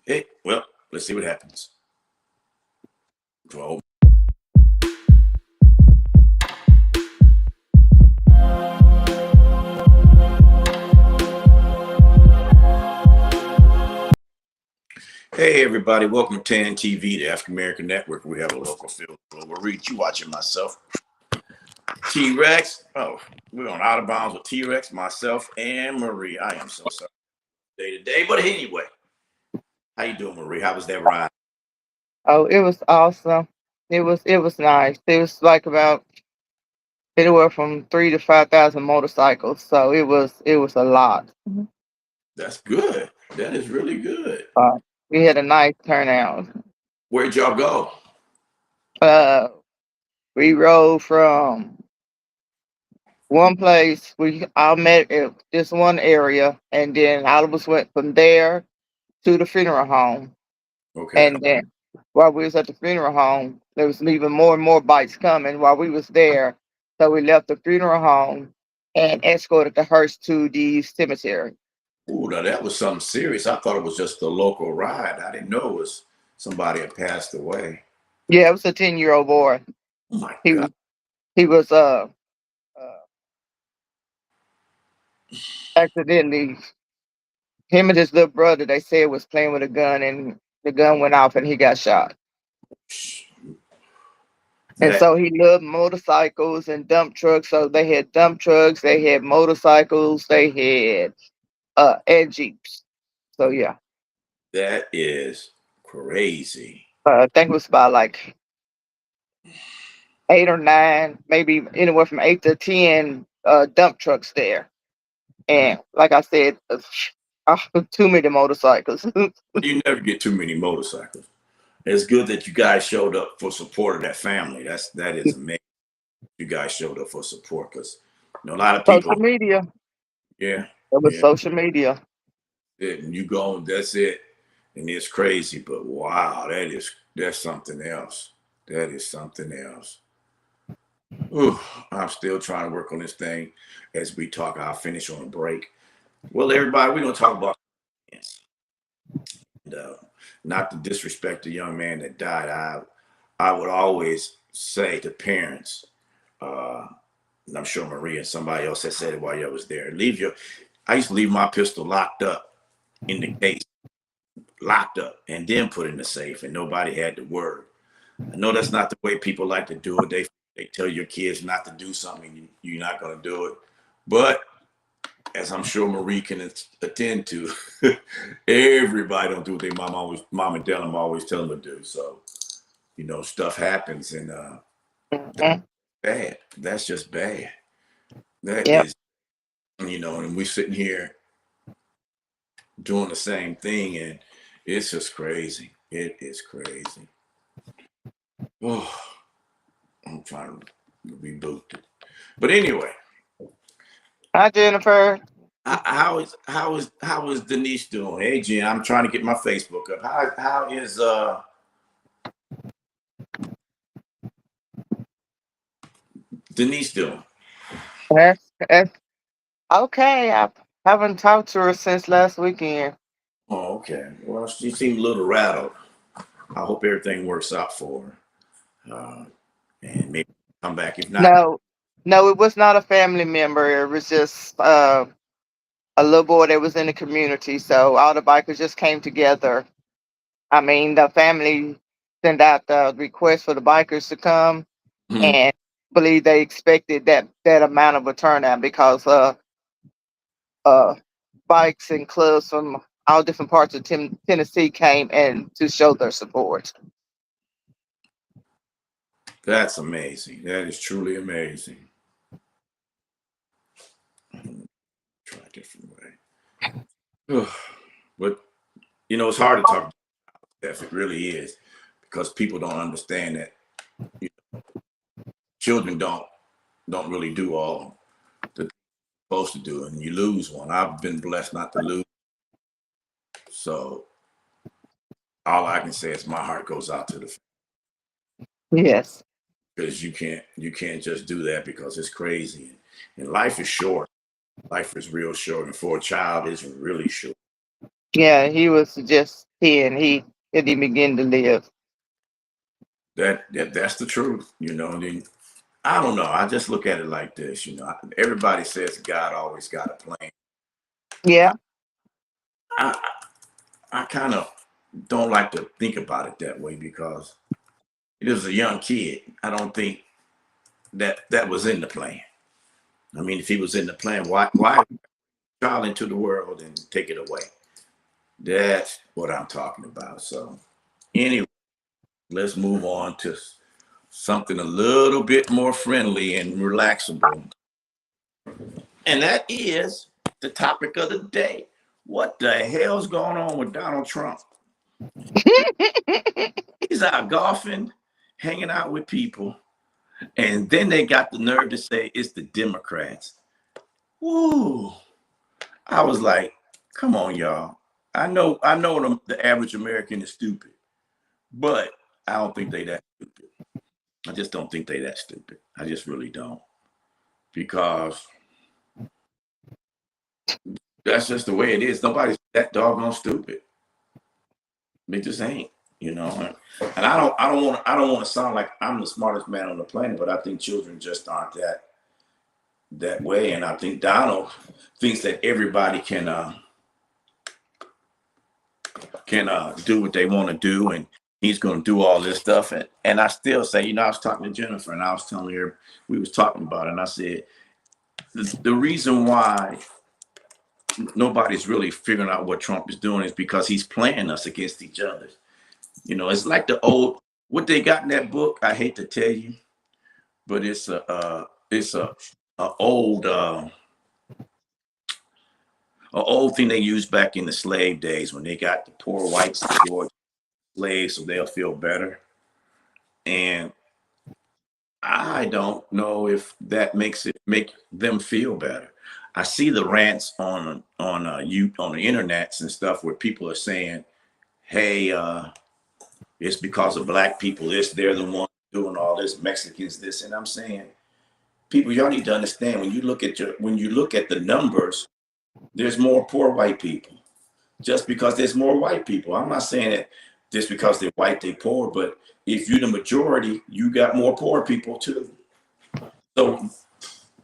Hey, well, let's see what happens. 12. Hey, everybody, welcome to TAN TV, the African American Network. We have a local field global reach. You watching myself, T Rex. Oh, we're on Out of Bounds with T Rex, myself, and Marie. I am so sorry day to day, but anyway, how you doing, Marie? How was that ride? Oh, it was awesome. It was nice. It was like about anywhere from 3 to 5,000 motorcycles. So it was a lot. That's good. That is really good. Uh, we had a nice turnout. Where'd y'all go? Uh, we rode from one place. We all met at this one area, and then all of us went from there to the funeral home. Okay. And then while we was at the funeral home, there was even more and more bikes coming while we was there. So we left the funeral home and escorted the hearse to the cemetery. Ooh, now that was something serious. I thought it was just a local ride. I didn't know it was somebody had passed away. Yeah, it was a 10-year-old boy. Oh my He God. was he was accidentally, him and his little brother, they said, was playing with a gun, and the gun went off and he got shot. And That so he loved motorcycles and dump trucks. So they had dump trucks, they had motorcycles, they had and jeeps. So yeah. that is crazy. I think it was about like 8 or 9, maybe anywhere from 8 to 10 dump trucks there. And like I said, too many motorcycles. You never get too many motorcycles. It's good that you guys showed up for support of that family. That is amazing. You guys showed up for support because a lot of people, Social media. yeah, It was yeah, social media. and you go, that's it, and it's crazy. But wow, that's something else. That is something else. Ooh, I'm still trying to work on this thing as we talk. I'll finish on a break. Well, everybody, we're gonna talk about this. And, not to disrespect the young man that died. I would always say to parents, uh, and I'm sure Maria and somebody else had said it while you was there. I used to leave my pistol locked up in the case, locked up, and then put in the safe, and nobody had to worry. I know that's not the way people like to do it. They tell your kids not to do something, you're not going to do it. But as I'm sure Marie can attend to, everybody don't do what their mom and dad always tell them to do. So stuff happens, and that's Mhm. bad. That's just bad. That Yep. is, and we're sitting here doing the same thing, and it's just crazy. It is crazy. Oh, I'm trying to reboot it. But anyway, Hi, Jennifer. how is Denise doing? Hey, Jen, I'm trying to get my Facebook up. How is Denise doing? That's okay. I haven't talked to her since last weekend. Oh, okay. Well, she seemed a little rattled. I hope everything works out for her, and maybe come back. If not, No, no, it was not a family member. It was just a little boy that was in the community. So all the bikers just came together. I mean, the family sent out the request for the bikers to come, mhm. and believe they expected that amount of a turnout because uh bikes and clubs from all different parts of Tennessee came and to show their support. That's amazing. That is truly amazing. Try a different way. But it's hard to talk about death. It really is because people don't understand that you children don't really do all that they're supposed to do, and you lose one. I've been blessed not to lose, so all I can say is my heart goes out to the Yes. because you can't just do that because it's crazy, and life is short. Life is real short, and for a child, it's really short. Yeah, he was just he didn't begin to live. That's the truth, And then I don't know. I just look at it like this, Everybody says God always got a plan. Yeah. I I kind of don't like to think about it that way because he was a young kid. I don't think that was in the plan. I mean, if he was in the plan, why child into the world and take it away? That's what I'm talking about. So anyway, let's move on to something a little bit more friendly and relaxable. And that is the topic of the day. What the hell's going on with Donald Trump? He's out golfing, hanging out with people, and then they got the nerve to say it's the Democrats. Woo. I was like, come on, y'all. I know the average American is stupid, but I don't think they that stupid. I just don't think they that stupid. I just really don't. Because that's just the way it is. Nobody's that doggone stupid. They just ain't, And I don't want to sound like I'm the smartest man on the planet, but I think children just aren't that way. And I think Donald thinks that everybody can do what they want to do, and he's going to do all this stuff. And I still say, I was talking to Jennifer, and I was telling her, we was talking about it, and I said, the reason why nobody's really figuring out what Trump is doing is because he's playing us against each other. It's like the old, what they got in that book, I hate to tell you, but it's a old thing they used back in the slave days when they got the poor whites to Georgia slaves so they'll feel better. And I don't know if that make them feel better. I see the rants on the internets and stuff where people are saying, "Hey, it's because of black people. They're the ones doing all this. Mexicans this," and I'm saying, people, y'all need to understand when you look at the numbers, there's more poor white people. Just because there's more white people, I'm not saying that just because they're white they're poor, but if you're the majority, you got more poor people too. So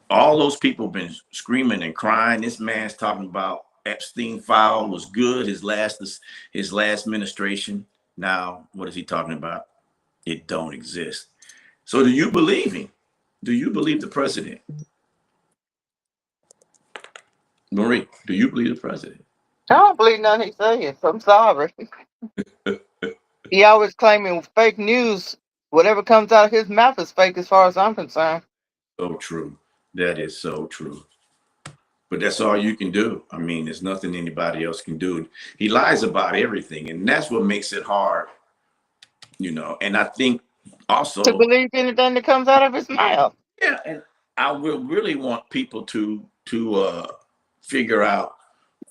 all those people been screaming and crying. This man's talking about Epstein file was good. His last administration. Now, what is he talking about? It don't exist. So do you believe him? Do you believe the president? Marie, do you believe the president? I don't believe nothing he says. I'm sorry. He always claiming fake news. Whatever comes out of his mouth is fake as far as I'm concerned. So true. That is so true. But that's all you can do. I mean, there's nothing anybody else can do. He lies about everything, and that's what makes it hard, And I think also To believe anything that comes out of his mouth. Yeah, and I will really want people to figure out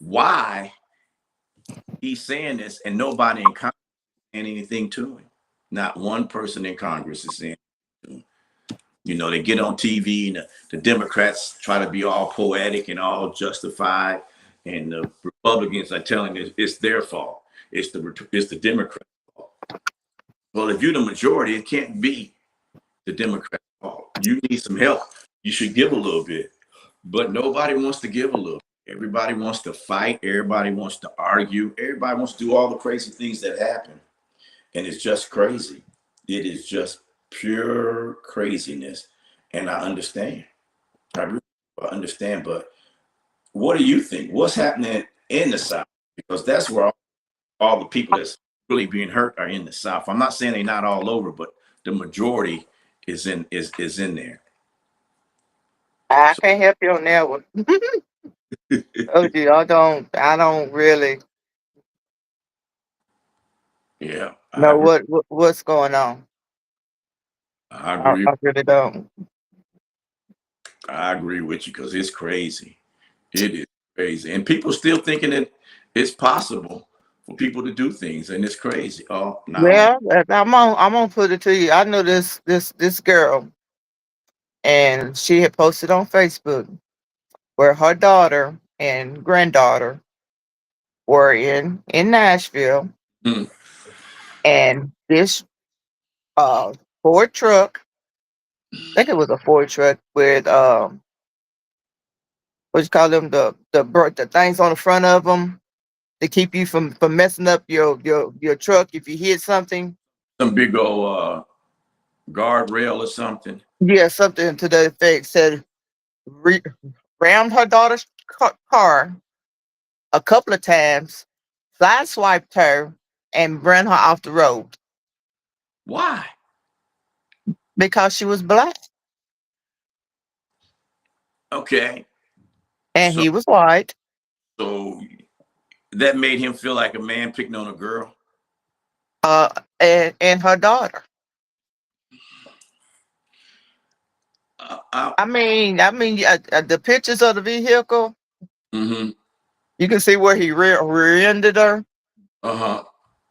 why he's saying this, and nobody in Congress saying anything to him. Not one person in Congress is saying to him. They get on TV and the Democrats try to be all poetic and all justified, and the Republicans are telling us it's their fault. It's the Democrats' fault. Well, if you're the majority, it can't be the Democrats' fault. You need some help. You should give a little bit, but nobody wants to give a little. Everybody wants to fight. Everybody wants to argue. Everybody wants to do all the crazy things that happen, and it's just crazy. It is just pure craziness, and I understand. I really understand, but what do you think? What's happening in the South? Because that's where all the people that's really being hurt are in the South. I'm not saying they're not all over, but the majority is in there. I can't help you on that one. Oh, gee, I don't really Yeah, know what's going on. I agree. I really don't. I agree with you because it's crazy. It is crazy, and people still thinking that it's possible for people to do things, and it's crazy. Oh, no, Well, I'm gonna put it to you. I know this girl, and she had posted on Facebook where her daughter and granddaughter were in Nashville, Mm. And this Ford truck, I think it was a Ford truck with what you call them, the things on the front of them to keep you from messing up your truck if you hit something. Some big old guardrail or something. Yeah, something to the effect. Said re- rammed her daughter's car a couple of times, sideswiped her, and ran her off the road Why? because she was black Okay. and So he was white. so that made him feel like a man picking on a girl. Uh, and her daughter. Uh, The pictures of the vehicle, mm-hmm. you can see where he rear-ended her Uh-huh.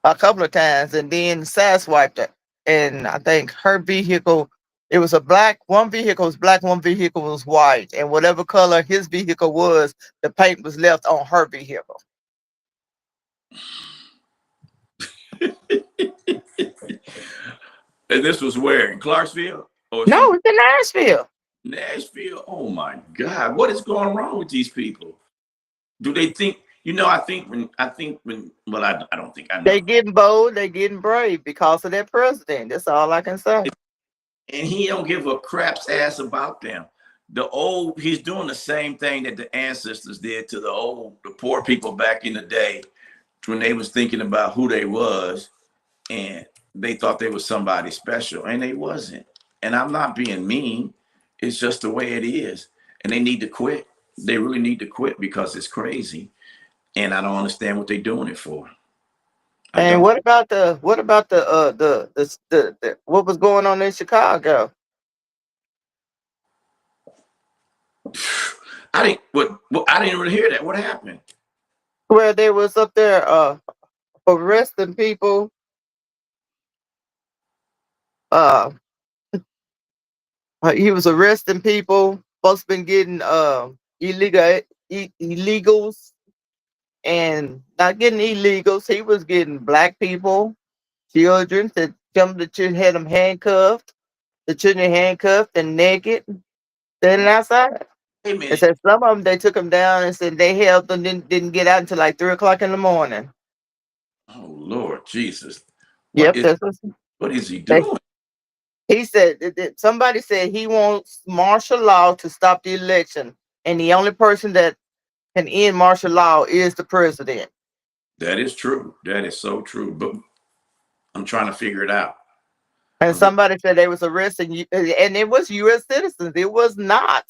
a couple of times and then sideswiped her. And I think her vehicle, it was a black, one vehicle was black, one vehicle was white. And whatever color his vehicle was, the paint was left on her vehicle. And this was where? In Clarksville? Or No, some it's in Nashville. Nashville? Oh my God. What is going wrong with these people? Do they think, I think when well, I don't think I They know. getting bold, they getting brave because of that president. That's all I can say. And he don't give a crap's ass about them. He's doing the same thing that the ancestors did to the poor people back in the day when they was thinking about who they was, and they thought they was somebody special, and they wasn't. And I'm not being mean. It's just the way it is. And they need to quit. They really need to quit because it's crazy. And I don't understand what they're doing it for. I And don't. what about the what was going on in Chicago? I didn't really hear that. What happened? Where they was up there arresting people, uh he was arresting people, folks been getting illegals and not getting illegals. He was getting black people, children that some of the children had them handcuffed, the children handcuffed and naked, standing outside. Hey They man. said some of them they took them down and said they held them, didn't get out until like 3 o'clock in the morning. Oh Lord Jesus. What Yep, is that's what is he they, doing? he said that somebody said he wants martial law to stop the election, and the only person that can end martial law is the president. That is true. That is so true. But I'm trying to figure it out. And I'm just somebody said they was arresting you, and it was U.S. citizens. It was not.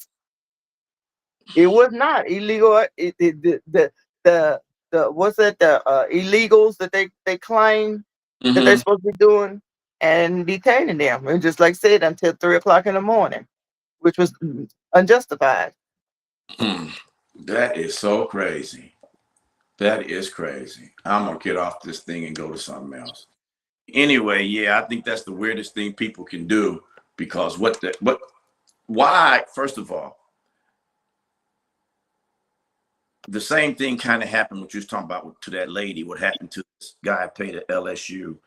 It was not illegal. The what's that? The illegals that they claim that they're Mhm. supposed to be doing and detaining them, and just like I said, until 3 o'clock in the morning, which was unjustified. Mm. That is so crazy. That is crazy. I'm gonna get off this thing and go to something else. Anyway, yeah, I think that's the weirdest thing people can do because why, first of all, the same thing kind of happened what you was talking about to that lady, what happened to this guy played at LSU.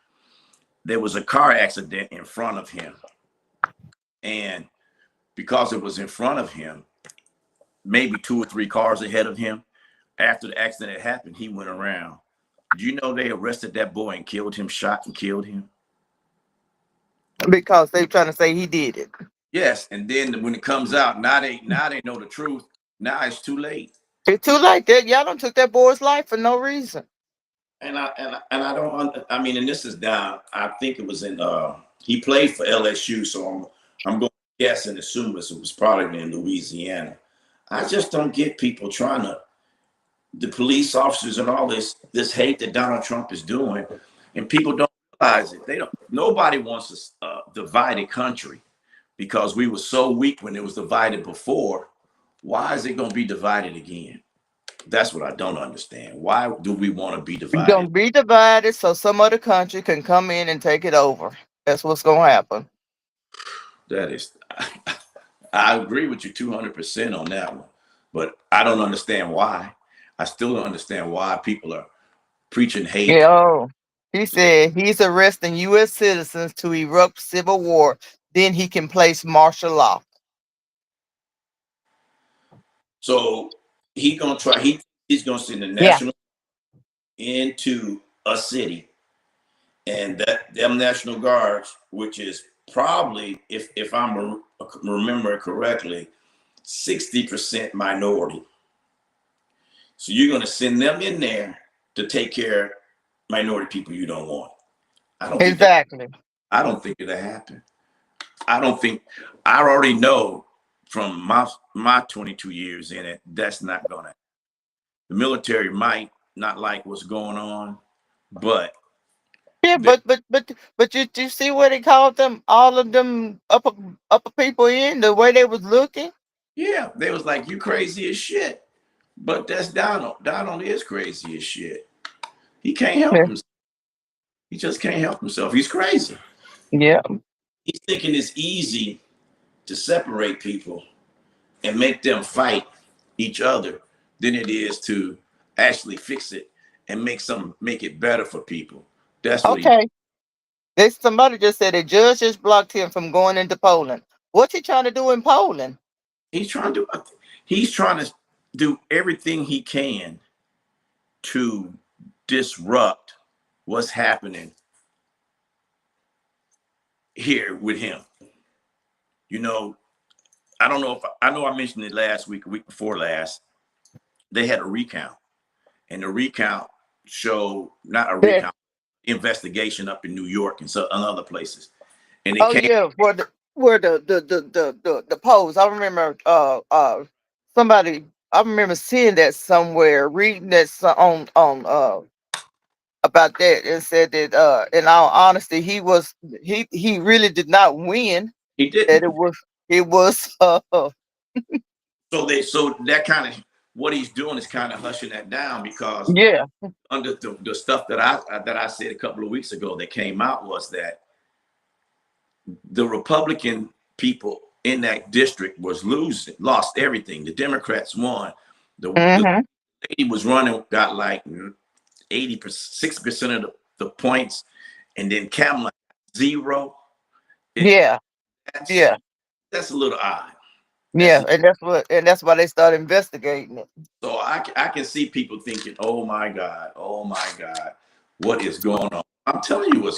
There was a car accident in front of him. And because it was in front of him, maybe two or three cars ahead of him, after the accident had happened, he went around. Do you know they arrested that boy and killed him, shot and killed him? Because they trying to say he did it. Yes, and then when it comes out, now they know the truth. Now it's too late. It's too late. That y'all done took that boy's life for no reason. And I don't. I mean, and this is down. I think it was in. He played for LSU, so I'm going to guess and assume it was probably in Louisiana. I just don't get people trying to the police officers and all this hate that Donald Trump is doing, and people don't realize it. They don't. Nobody wants a divided country because we were so weak when it was divided before. Why is it going to be divided again? That's what I don't understand. Why do we want to be We're divided? gonna be divided so some other country can come in and take it over. That's what's gonna happen. That is, I agree with you 200% on that one, but I don't understand why. I still don't understand why people are preaching hate. Yeah. He said he's arresting U.S. citizens to erupt civil war. Then he can place martial law. So he gonna try. He's gonna send the Yeah. national into a city, and that them National Guards, which is probably, if I'm remember correctly, 60% minority. So you're gonna send them in there to take care of minority people you don't want. I don't think that. Exactly. I don't think it'll happen. I don't think. I already know from my 22 years in it, that's not gonna. The military might not like what's going on, but Yeah, they, but you see what he called them, all of them upper people in the way they was looking. yeah, they was like, you crazy as shit. But that's Donald. Donald is crazy as shit. He can't help Yeah. himself. He just can't help himself. He's crazy. Yeah. He's thinking it's easy to separate people and make them fight each other than it is to actually fix it and make it better for people. That's what he. Okay. There's somebody just said a judge just blocked him from going into Poland. What's he trying to do in Poland? He's trying to. He's trying to do everything he can to disrupt what's happening here with him. You know, I don't know if I know I mentioned it last week, a week before last. They had a recount, and the recount showed not a Yeah. recount investigation up in New York and other places, and it Oh came. yeah, where the polls. I remember somebody. I remember seeing that somewhere, reading that on about that, and said that in all honesty, he really did not win. He That didn't. it was So that kind of what he's doing is kind of hushing that down because yeah. under the stuff that I said a couple of weeks ago that came out was that the Republican people in that district lost everything. The Democrats won. The Hmm. lady was running, got like 6% of the points, and then Kamala zero. It, Yeah. that's Yeah. that's a little odd. That's Yeah. And that's why they started investigating it. so I can see people thinking, oh my God, what is going on? I'm telling you,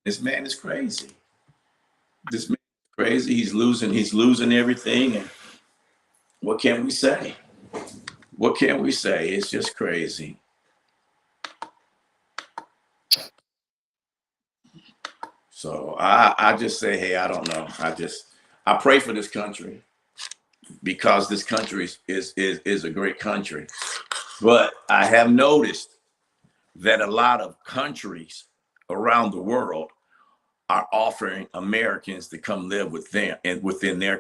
this man is crazy. This man is crazy. He's losing everything. And what can we say? What can we say? It's just crazy. So I just say, hey, I don't know. I pray for this country because this country is a great country. But I have noticed that a lot of countries around the world are offering Americans to come live with them and within their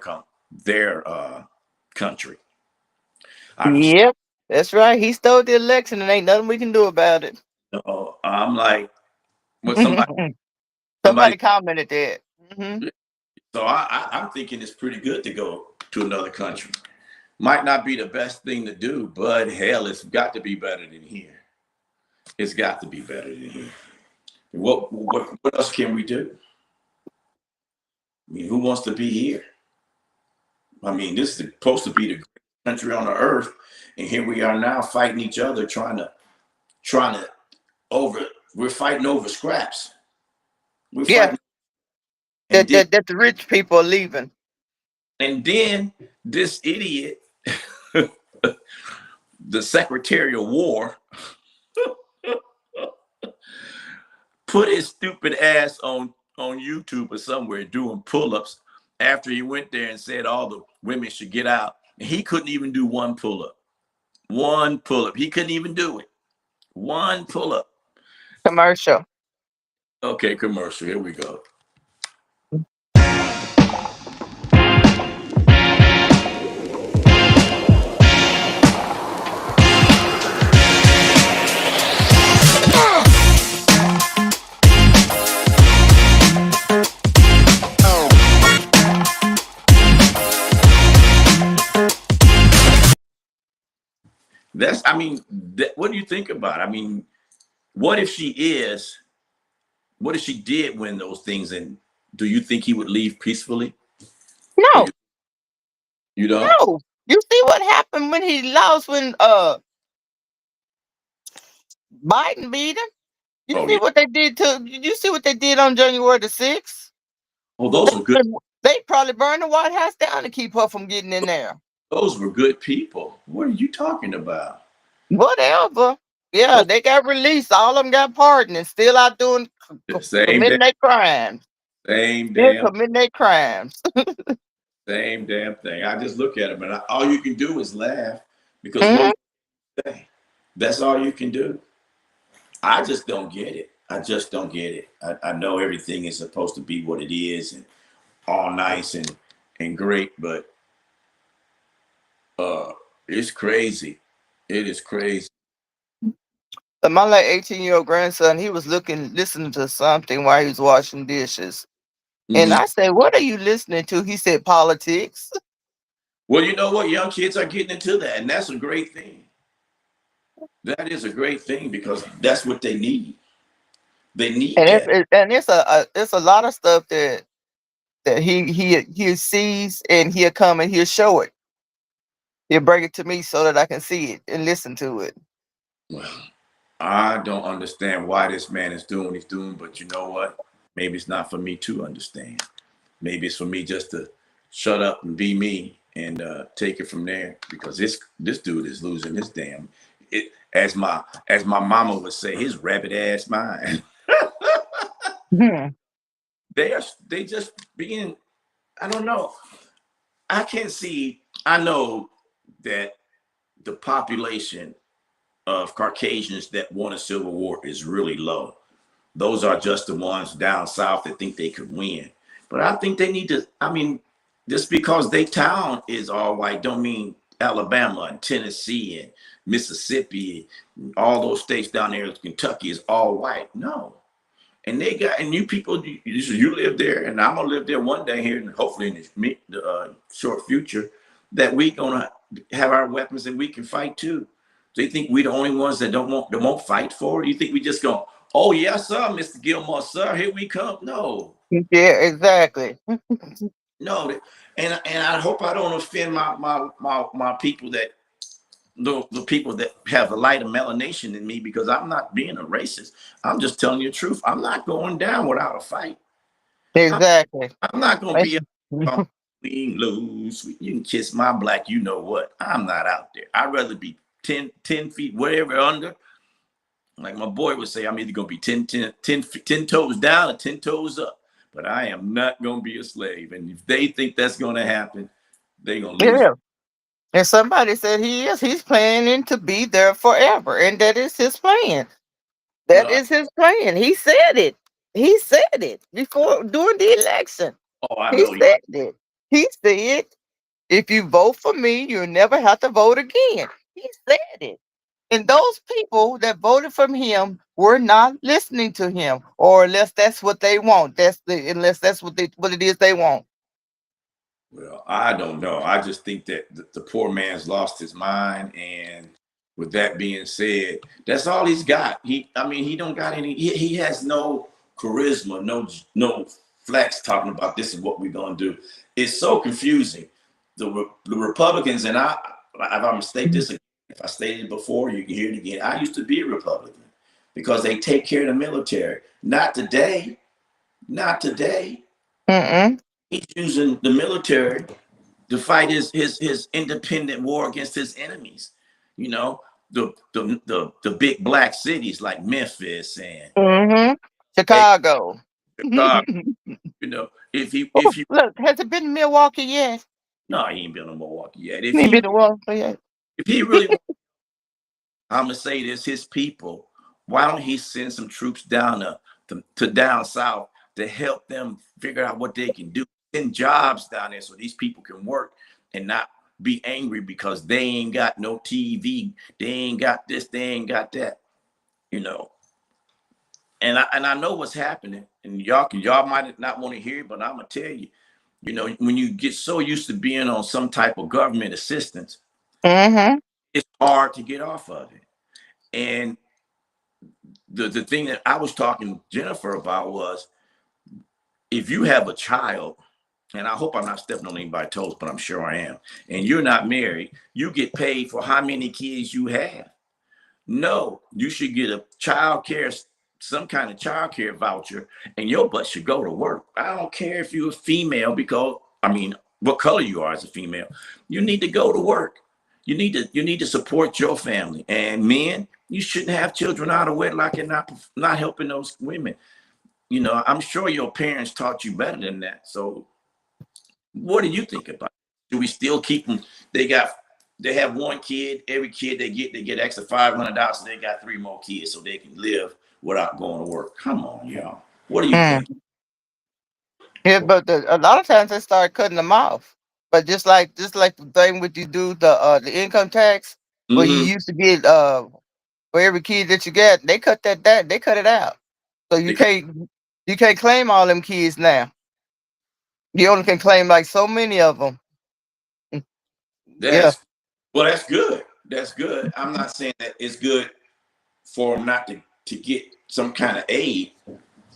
country. I, Yep. That's right. He stole the election, and ain't nothing we can do about it. I'm like, what somebody. Somebody commented that. Hmm. So I'm thinking it's pretty good to go to another country. Might not be the best thing to do, but hell, it's got to be better than here. It's got to be better than here. What else can we do? I mean, who wants to be here? I mean, this is supposed to be the greatest country on the earth, and here we are now fighting each other, trying to over. We're fighting over scraps. We're Yeah. fighting, and That, then that that the rich people are leaving. and then this idiot, the Secretary of War, put his stupid ass on YouTube or somewhere doing pull-ups after he went there and said all the women should get out. And he couldn't even do one pull-up. One pull-up. He couldn't even do it. One pull-up. Commercial. Okay, commercial. Here we go. I mean, what do you think about it? I mean, what if she is what if she did win those things? And do you think he would leave peacefully? Or No, you don't? no. You see what happened when he lost when Biden beat him? You Oh see yeah. what they did to you see what they did on January the 6th? Oh, those were good. They probably burned the White House down to keep her from getting in there. Those were good people. What are you talking about? Whatever. Yeah, Those they got released. All of them got pardoned and still out doing the same committing their crimes. same Still damn committing their crimes. same damn thing. I just look at them, and all you can do is laugh because what Mhm. do you say? That's all you can do. I just don't get it. I just don't get it. I know everything is supposed to be what it is and all nice and great, but uh, it's crazy. It is crazy. But my like 18-year-old grandson, he was listening to something while he was washing dishes. And Mhm. I said, "What are you listening to?" He said, "Politics." Well, you know what? Young kids are getting into that, and that's a great thing. That is a great thing because that's what they need. They need And that. it's a lot of stuff that he sees and he'll come and he'll show it. He'll bring it to me so that I can see it and listen to it. Well, I don't understand why this man is doing what he's doing, but you know what? Maybe it's not for me to understand. Maybe it's for me just to shut up and be me and take it from there because this dude is losing his damn it as my mama would say, his rabbit ass mind. Mhm. They just being, I don't know. I can't see. I know that the population of Caucasians that want a civil war is really low. Those are just the ones down south that think they could win. But I think they need to, I mean, just because they town is all white don't mean Alabama and Tennessee and Mississippi, all those states down there, Kentucky is all white. No. And they got, and you people, you live there, and I'm gonna live there one day here, and hopefully in the short future, that we gonna have our weapons and we can fight too. So you think we the only ones that won't fight for it? You think we just go, oh yes, sir, Mr. Gilmore, sir, here we come? No, Yeah, exactly. no, and I hope I don't offend my people that the people that have a lighter melanation than me because I'm not being a racist. I'm just telling you the truth. I'm not going down without a fight. I'm, Exactly. I'm not going to be a clean loose. You can kiss my black, you know what? I'm not out there. I'd rather be 10 feet, wherever under. Like my boy would say, I'm either going to be 10 toes down or 10 toes up. But I am not going to be a slave. And if they think that's going to happen, they're going to lose. Yeah. And somebody said he's planning to be there forever. And that is his plan. That No, is his plan. He said it. He said it before during the election. oh, I He know. said it. He said, if you vote for me, you'll never have to vote again. He said it. And those people that voted for him were not listening to him, or unless that's what they want. Unless that's what it is they want. Well, I don't know. I just think that the poor man's lost his mind, and with that being said, that's all he's got. I mean, he don't got any. He has no charisma, no flex talking about this is what we're gonna do. It's so confusing. The Republicans and if I mistake this, if I stated it before, you can hear it again. I used to be a Republican because they take care of the military. Not today. Not today. Mm-mm. He's using the military to fight his independent war against his enemies. You know, the big black cities like Memphis and Mm-hmm. hey, Chicago. Chicago. You know, Oh, if you look, has it been Milwaukee yet? no, he ain't been to Milwaukee yet. He ain't been to Milwaukee yet. If he really, I'm gonna say this, his people. Why don't he send some troops down to down south to help them figure out what they can do? Send jobs down there so these people can work and not be angry because they ain't got no TV, they ain't got this, they ain't got that, you know. And I know what's happening, and y'all might not want to hear it, but I'm gonna tell you, you know, when you get so used to being on some type of government assistance, Mm-hmm. it's hard to get off of it. And the thing that I was talking to Jennifer about was, if you have a child, and I hope I'm not stepping on anybody's toes, but I'm sure I am, and you're not married, you get paid for how many kids you have. No, you should get a child care, some kind of child care voucher, and your butt should go to work. I don't care if you're a female, because I mean, what color you are as a female. You need to go to work. You need to support your family. And men, you shouldn't have children out of wedlock and not helping those women. I'm sure your parents taught you better than that. So what do you think about it? Do we still keep them? They have one kid. Every kid they get extra $500, so they got 3 more kids, so they can live without going to work. Come on, y'all. What do you Mm. think? Yeah, but a lot of times they start cutting them off. But just like the thing with you do the income tax, where you Hmm. used to get for every kid that you get, they cut it out. So you can't claim all them kids now. You only can claim like so many of them. Yeah. That's well, that's good. That's good. I'm not saying that it's good for them not to get some kind of aid,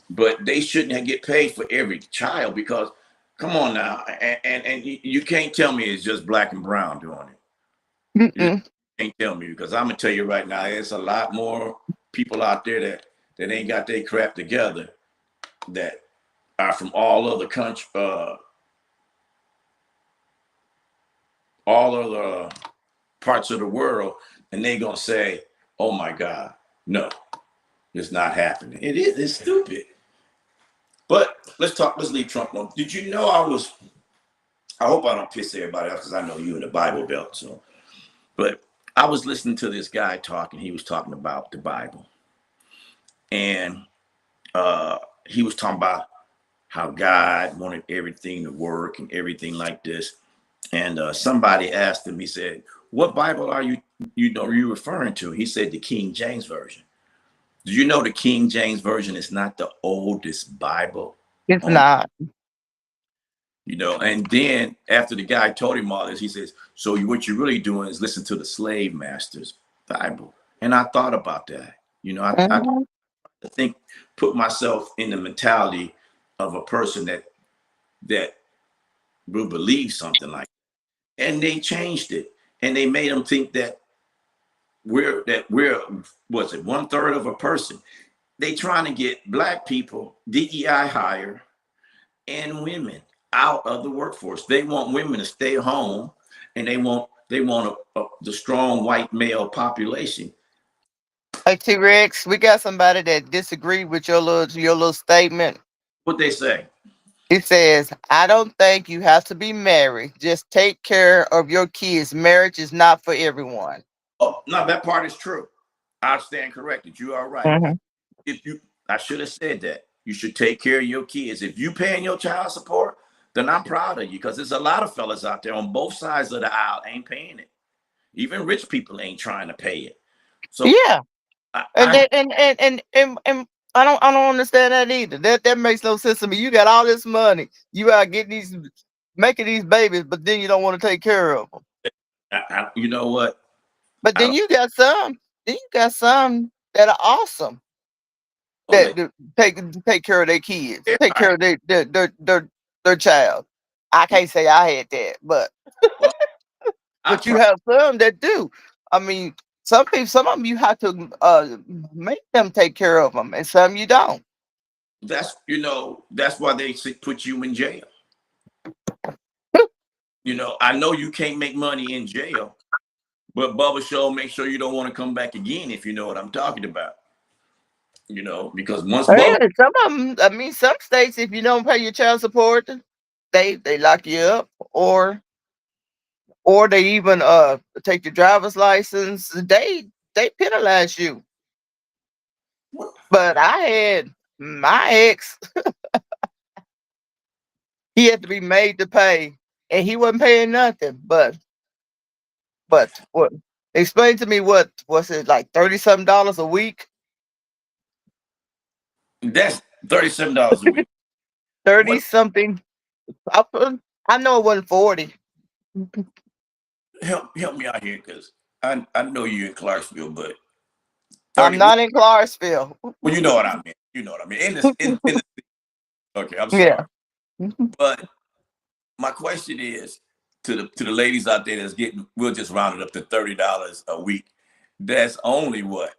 but they shouldn't get paid for every child, because come on now, and you can't tell me it's just black and brown doing it. You Mm-mm. can't tell me, because I'm gonna tell you right now, there's a lot more people out there that ain't got their crap together, that are from all other country, all other parts of the world, and they gonna say, "Oh my God, no, it's not happening." It is. It's stupid. But let's talk. Let's leave Trump alone. Did you know I was? I hope I don't piss everybody off, because I know you in the Bible Belt. So, but I was listening to this guy talking. He was talking about the Bible, and he was talking about how God wanted everything to work and everything like this. And somebody asked him. He said, "What Bible are you referring to?" He said, "The King James version." Do you know the King James version is not the oldest Bible It's on? not. And then after the guy told him all this, he says, "So what you're really doing is listen to the slave master's Bible." And I thought about that. I Mhm. think, put myself in the mentality of a person that will believe something like that. And they changed it, and they made them think that we're was it 1/3 of a person. They trying to get black people DEI higher and women out of the workforce. They want women to stay home, and they want the strong white male population. Hey T Rex, we got somebody that disagree with your little statement. What they say? It says, I don't think you have to be married. Just take care of your kids. Marriage is not for everyone. Oh no, that part is true. I stand corrected. You are right. Hmm. If you, I should have said that. You should take care of your kids. If you paying your child support, then I'm proud of you, because there's a lot of fellas out there on both sides of the aisle ain't paying it. Even rich people ain't trying to pay it. So Yeah. And I then, and I don't understand that either. That makes no sense to me. You got all this money. You are getting making these babies, but then you don't want to take care of them. you know what? But I then don't. you got some that are awesome Oh, that take care of their kids, take I, care of their child. I can't say I had that, but well, I but you try. have some that do. I mean, some of them you have to make them take care of them, and some you don't. That's why they put you in jail. I know you can't make money in jail, but Bubba Show, make sure you don't want to come back again, if you know what I'm talking about. Because once Bubba, Yeah, some of them. I mean, some states, if you don't pay your child support, they lock you up, or they even take your driver's license. They penalize you. But I had my ex, he had to be made to pay, and he wasn't paying nothing. But what? Explain to me, what was it, like, 30 something dollars a week? that's $37 a week. 30 What? something. I know it wasn't 40. Help me out here, because I know you're in Clarksville, but I'm 30. not in Clarksville. Well, you know what I mean. You know what I mean. In the okay, I'm Yeah. sorry. But my question is to the ladies out there that's getting, we'll just round it up to $30 a week. That's only what,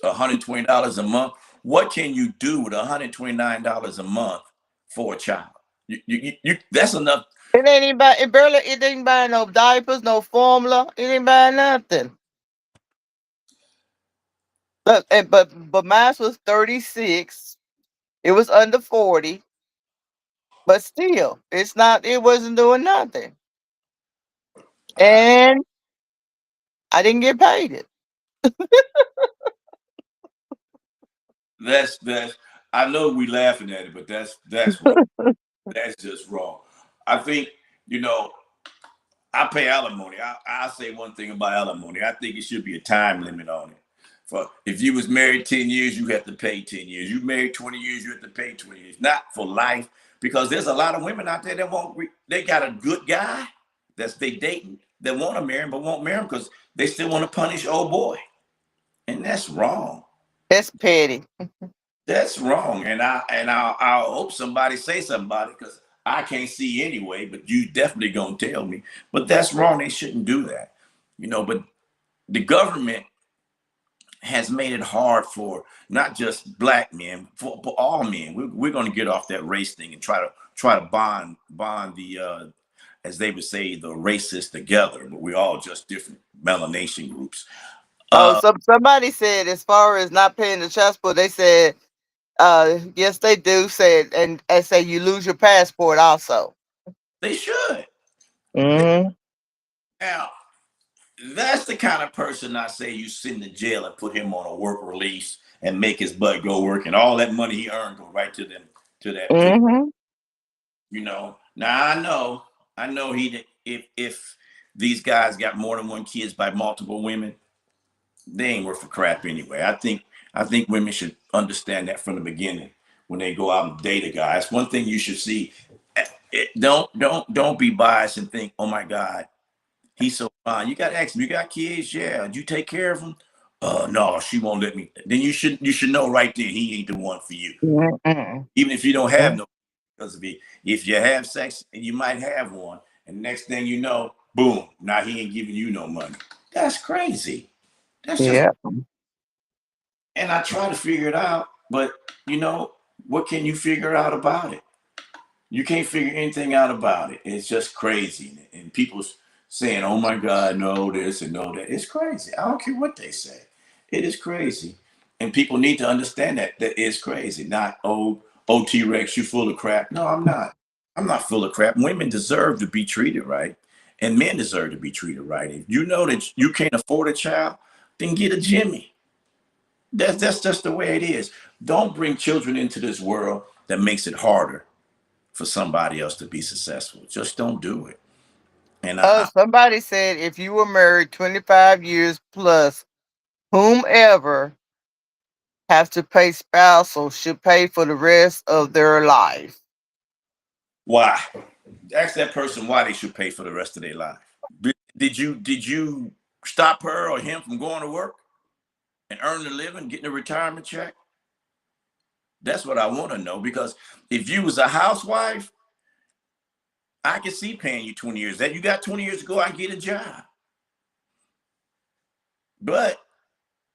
$120 a month. What can you do with $129 a month for a child? That's enough. It ain't even buy, it ain't buy no diapers, no formula. It ain't buy nothing. But mine was 36. It was under 40, but still, it wasn't doing nothing. And I didn't get paid it. That's I know we laughing at it, but that's wrong. That's just wrong. I think, you know, I pay alimony. I say one thing about alimony. I think it should be a time limit on it. For if you was married 10 years, you have to pay 10 years. You married 20 years, you have to pay 20 years. Not for life, because there's a lot of women out there that they got a good guy that's they dating that want to marry him but won't marry him because they still want to punish old boy. And that's wrong. That's petty. That's wrong. And I hope somebody say something about it, because I can't see anyway, but you definitely gonna tell me. But that's wrong. They shouldn't do that. But the government has made it hard for not just black men, for all men. We're gonna get off that race thing and try to bond the as they would say, the racists together, but we're all just different melanation groups. Oh, Uh somebody said as far as not paying the child support, they said, yes, they do. Said and say you lose your passport also. they should. Hmm. Now, that's the kind of person I say you send to jail and put him on a work release and make his butt go work, and all that money he earned go right to them, to that to Hmm. Now I know he, if these guys got more than one kids by multiple women, they ain't worth a crap anyway. I think women should understand that from the beginning when they go out and date a guy. It's one thing you should see. Don't be biased and think, oh my God, he's so fine. You got to ask him, you got kids? Yeah. Did you take care of them? No, she won't let me. Then you should know right there he ain't the one for you. Mm-mm. Even if you don't have no, because if you have sex and you might have one, and next thing you know, boom, now he ain't giving you no money. That's crazy. That's just, Yeah. and I try to figure it out, but what can you figure out about it? You can't figure anything out about it. It's just crazy. And people's saying, oh my God, no this and no that. It's crazy. I don't care what they say. It is crazy. And people need to understand that it's crazy. Not, oh, T-Rex, you full of crap. No, I'm not. I'm not full of crap. Women deserve to be treated right. And men deserve to be treated right. If you know that you can't afford a child, then get a Jimmy. That's just the way it is. Don't bring children into this world that makes it harder for somebody else to be successful. Just don't do it. And Somebody said if you were married 25 years plus, whomever has to pay spousal should pay for the rest of their life. why? Ask that person why they should pay for the rest of their life. Did you stop her or him from going to work and earning a living, getting a retirement check? That's what I want to know, because if you was a housewife, I can see paying you 20 years. That you got 20 years to go, I get a job. But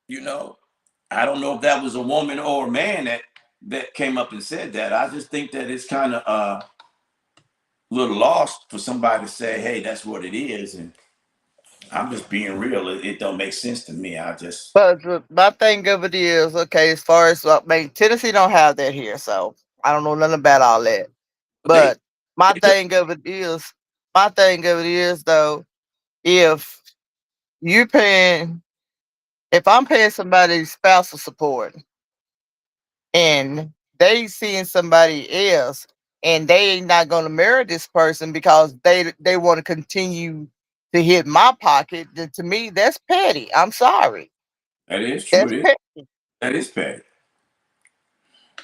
you know, I don't know if that was a woman or a man that came up and said that. I just think that it's kind of a little lost for somebody to say, "Hey, that's what it is," and I'm just being real. It don't make sense to me. I just But my thing of it is, okay, as far as Tennessee don't have that here, so I don't know nothing about all that. they, But my they do. thing of it is, my thing of it is though, if you paying, if I'm paying somebody spousal support and they seeing somebody else and they not going to marry this person because they want to continue to hit my pocket, then to me that's petty. I'm sorry, That is true. that's It is. petty. That is petty.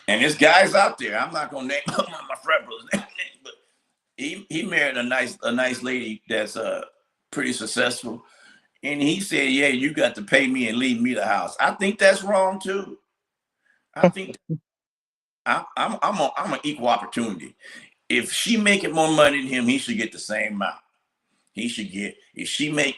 And there's guys out there. I'm not gonna name my frat brother's name, but he married a nice lady that's pretty successful, and he said, "Yeah, you got to pay me and leave me the house." I think that's wrong too. I think I'm an equal opportunity. If she making more money than him, he should get the same amount. He should get, if she make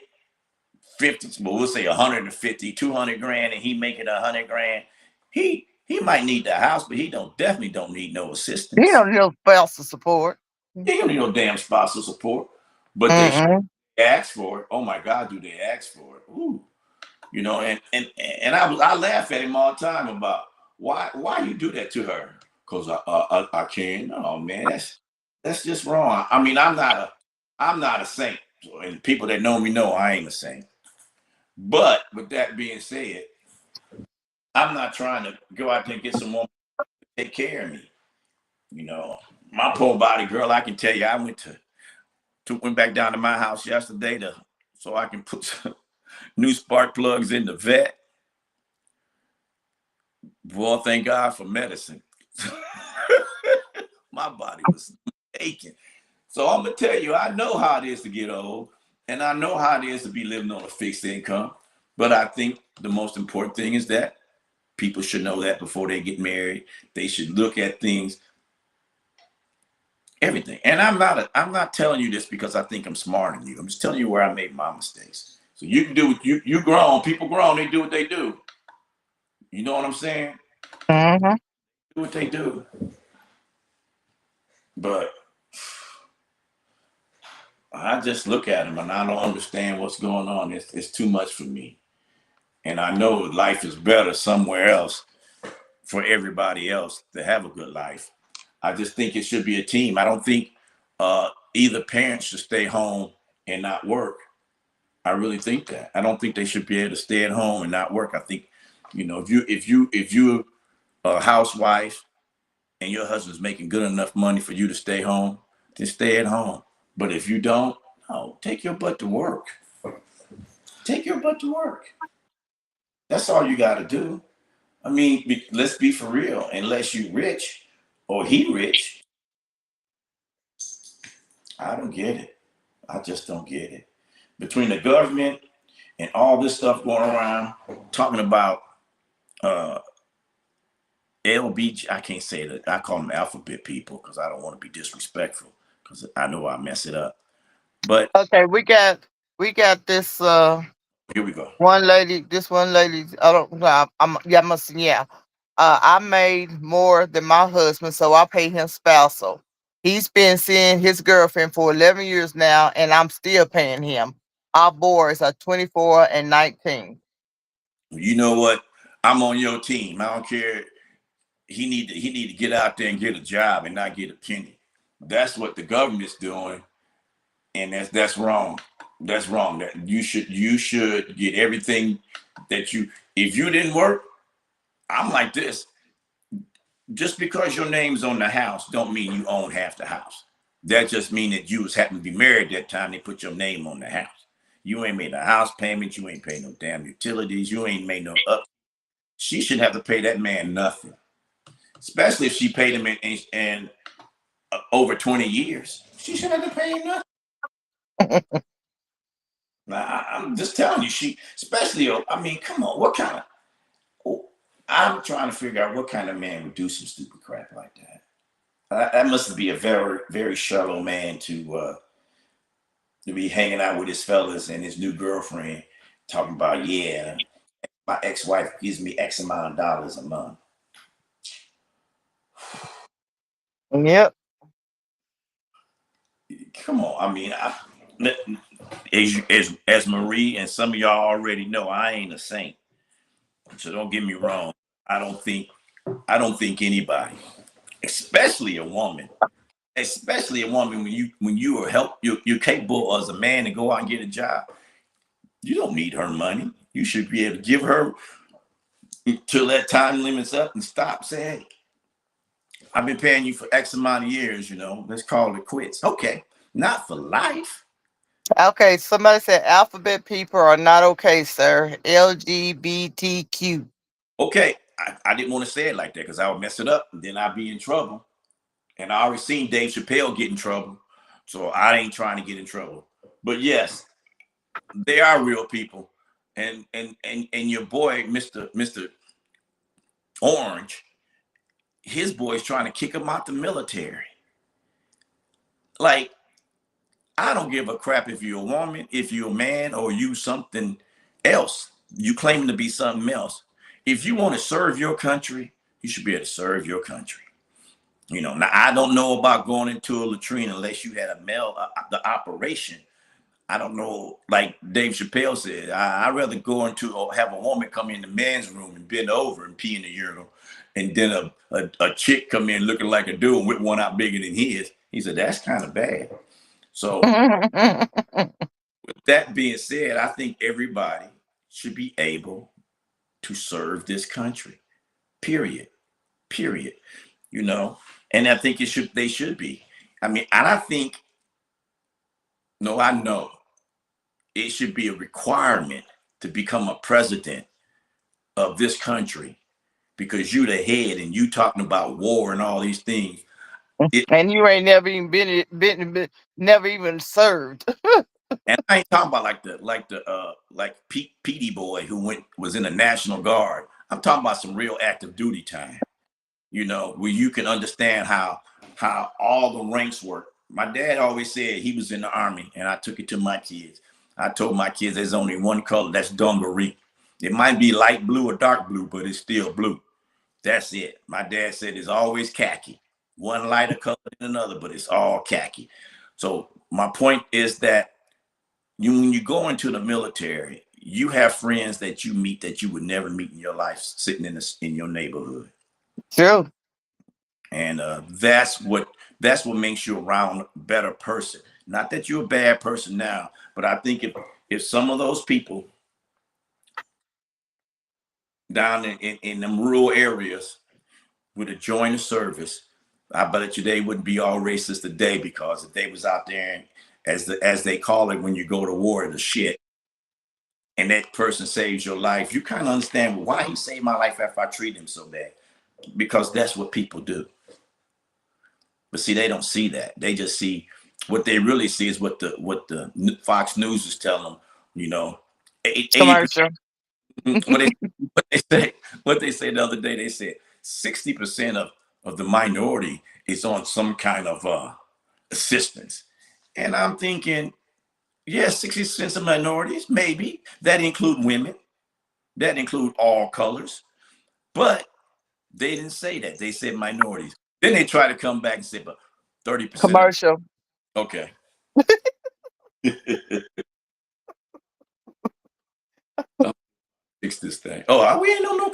50, but we'll say 150, 200 grand, and he making 100 grand, he might need the house, but he definitely don't need no He assistance. don't need spousal support. He don't need no damn spousal support. But they should Mm-mm. ask for it. Oh my God, do they ask for it? Ooh. You know, and I laugh at him all the time about why you do that to her? Because I can. No, man, that's just wrong. I mean, I'm not a saint, and people that know me know I ain't a saint. But with that being said, I'm not trying to go out there and get someone to take care of me. You know, my poor body, girl. I can tell you, I went back down to my house yesterday so I can put some new spark plugs in the vet. Boy, thank God for medicine. My body was aching. So I'm gonna tell you, I know how it is to get old, and I know how it is to be living on a fixed income. But I think the most important thing is that people should know that before they get married. They should look at things, everything. And I'm not telling you this because I think I'm smarter than you. I'm just telling you where I made my mistakes. So you can do what you grown, people grown, they do what they do. You know what I'm saying? Mm-hmm. Do what they do. But I just look at them and I don't understand what's going on. It's too much for me. And I know life is better somewhere else for everybody else to have a good life. I just think it should be a team. I don't think either parent should stay home and not work. I really think that. I don't think they should be able to stay at home and not work. I think, you know, if you're a housewife and your husband's making good enough money for you to stay home, then stay at home. But if you don't, no, take your butt to work. Take your butt to work. That's all you got to do. I mean, let's be for real. Unless you rich or he rich, I don't get it. I just don't get it. Between the government and all this stuff going around, talking about uh, LBG, I can't say that. I call them alphabet people because I don't want to be disrespectful because I know I mess it up. But Okay, we got this here we go. one lady. This one lady. I don't know. I'm yeah. Must yeah. I made more than my husband, so I pay him spousal. He's been seeing his girlfriend for 11 years now, and I'm still paying him. Our boys are 24 and 19. You know what? I'm on your team. I don't care. He need to get out there and get a job and not get a penny. That's what the government's doing, and that's wrong. That's wrong. That you should get everything that you. If you didn't work, I'm like this. Just because your name's on the house, don't mean you own half the house. That just mean that you was happen to be married that time they put your name on the house. You ain't made a house payment. You ain't paid no damn utilities. You ain't made no up. She shouldn't have to pay that man nothing, especially if she paid him in over 20 years. She shouldn't have to pay him nothing. Now, I'm just telling you, especially, I mean, come on, what kind of, oh, I'm trying to figure out what kind of man would do some stupid crap like that. That must be a very, very shallow man to be hanging out with his fellas and his new girlfriend, talking about, yeah, my ex-wife gives me X amount of dollars a month. Yep. Come on, I mean, as Marie and some of y'all already know, I ain't a saint. So don't get me wrong. I don't think anybody, especially a woman, when you are you're capable as a man to go out and get a job. You don't need her money. You should be able to give her till that time limit's up and stop. Say, hey, I've been paying you for X amount of years, let's call it quits. Okay. Not for life. Okay, somebody said alphabet people are not okay, sir. LGBTQ. Okay. I didn't want to say it like that because I would mess it up and then I'd be in trouble. And I already seen Dave Chappelle get in trouble. So I ain't trying to get in trouble. But yes, They are real people. And your boy, Mr. Orange, his boy's trying to kick him out the military. Like, I don't give a crap if you're a woman, if you're a man, or you something else. You claim to be something else. If you want to serve your country, you should be able to serve your country. You know, now I don't know about going into a latrine unless you had a male the operation. I don't know, like Dave Chappelle said, I'd rather go into or have a woman come in the man's room and bend over and pee in the urinal, and then a chick come in looking like a dude with one out bigger than his. He said, that's kind of bad. So with that being said, I think everybody should be able to serve this country. Period. Period. You know, and I think they should be. I mean, and I think, no, I know it should be a requirement to become a president of this country, because you the head and you talking about war and all these things. And you ain't never even never even served. And I ain't talking about like Petey boy who was in the National Guard. I'm talking about some real active duty time. You know, where you can understand how all the ranks work. My dad always said he was in the Army, and I took it to my kids. I told my kids there's only one color, that's dungaree. It might be light blue or dark blue, but it's still blue. That's it. My dad said it's always khaki. One lighter color than another, but it's all khaki. So my point is that when you go into the military, you have friends that you meet that you would never meet in your life sitting in your neighborhood. True. And that's what makes you a round better person. Not that you're a bad person now, but I think if some of those people down in them rural areas would have joined the service, I bet you they wouldn't be all racist today, because if they was out there and as they call it when you go to war, the shit, and that person saves your life, you kind of understand why he saved my life after I treated him so bad, because that's what people do. But see, they don't see that. They just see, what they really see is what the Fox News is telling them. You know, 80%. Commercial. What they say the other day, they said 60% of the minority is on some kind of assistance. And I'm thinking, yeah, 60% of minorities, maybe. That include women. That include all colors. But they didn't say that. They said minorities. Then they try to come back and say, but 30%. Commercial. Okay. Fix this thing. Oh, we ain't no.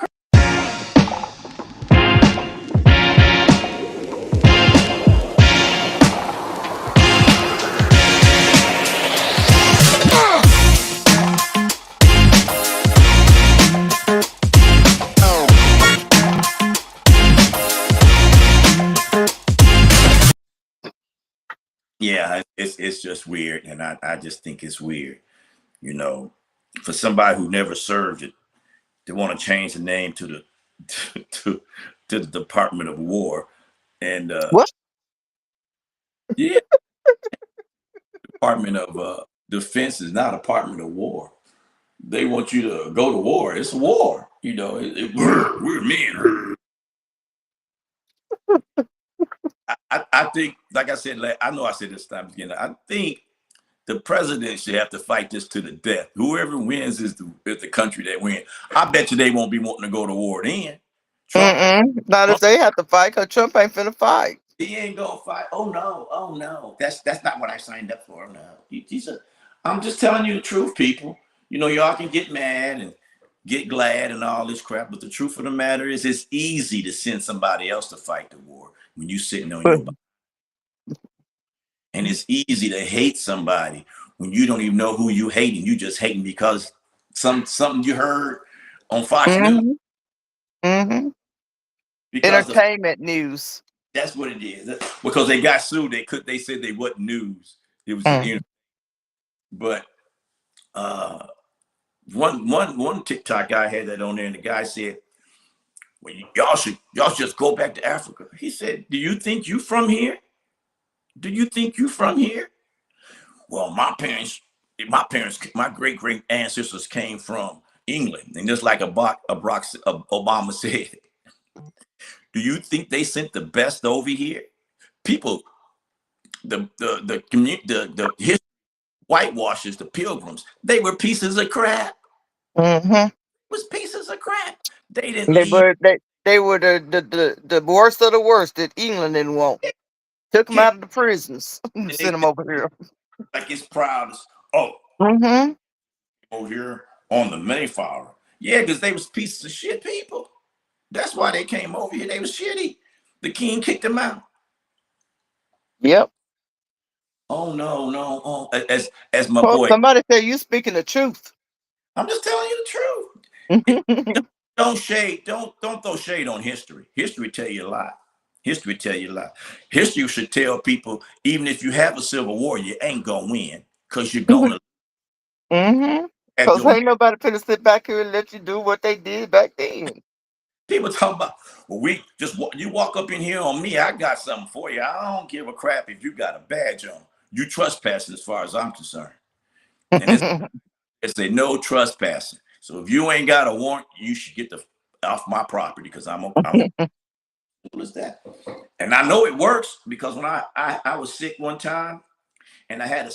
Yeah, it's just weird, and I just think it's weird, you know, for somebody who never served it, they want to change the name to the to the Department of War, and What? yeah, Department of Defense is not Department of War. They want you to go to war. It's a war, you know. We're men. I think, like I said, I know I said this time again. I think the president should have to fight this to the death. Whoever wins is the country that wins. I bet you they won't be wanting to go to war then. Not if they have to fight, because Trump ain't finna fight. He ain't gonna fight. Oh no. That's not what I signed up for. No. I'm just telling you the truth, people. You know, y'all can get mad and get glad and all this crap, but the truth of the matter is, it's easy to send somebody else to fight the war when you sitting on your body. And it's easy to hate somebody when you don't even know who you hating. You just hating because something you heard on Fox News. Entertainment news. That's what it is. Because they got sued. They said they wasn't news. It was but one TikTok guy had that on there, and the guy said, well, y'all should just go back to Africa. He said, do you think you from here? Do you think you from here? Well, my parents my parents, my great great ancestors came from England, and just like Obama said, do you think they sent the best over here? People, the community, the history whitewashers, the pilgrims, they were pieces of crap. Mm-hmm. Was pieces of crap. They didn't They leave. were they were the worst of the worst that England didn't want. Took them Kids, out of the prisons, and sent them over here. like it's proud as oh Mm-hmm. over here on the Mayflower. Yeah, because they was pieces of shit people. That's why they came over here. They was shitty. The king kicked them out. Yep. Oh no, no. Oh, as my Well, boy, somebody said you speaking the truth. I'm just telling you the truth. It, don't shade. Don't throw shade on history. History tell you a lot. History tell you a lot. History should tell people even if you have a civil war, you ain't gonna win because you're gonna Mm-hmm. have Because your ain't nobody finna sit back here and let you do what they did back then. people talk about. Well, we just you walk up in here on me. I got something for you. I don't give a crap if you got a badge on. You trespassing as far as I'm concerned. And it's a no trespassing. So if you ain't got a warrant, you should get the off my property because I'm simple as that. And I know it works because when I was sick one time and I had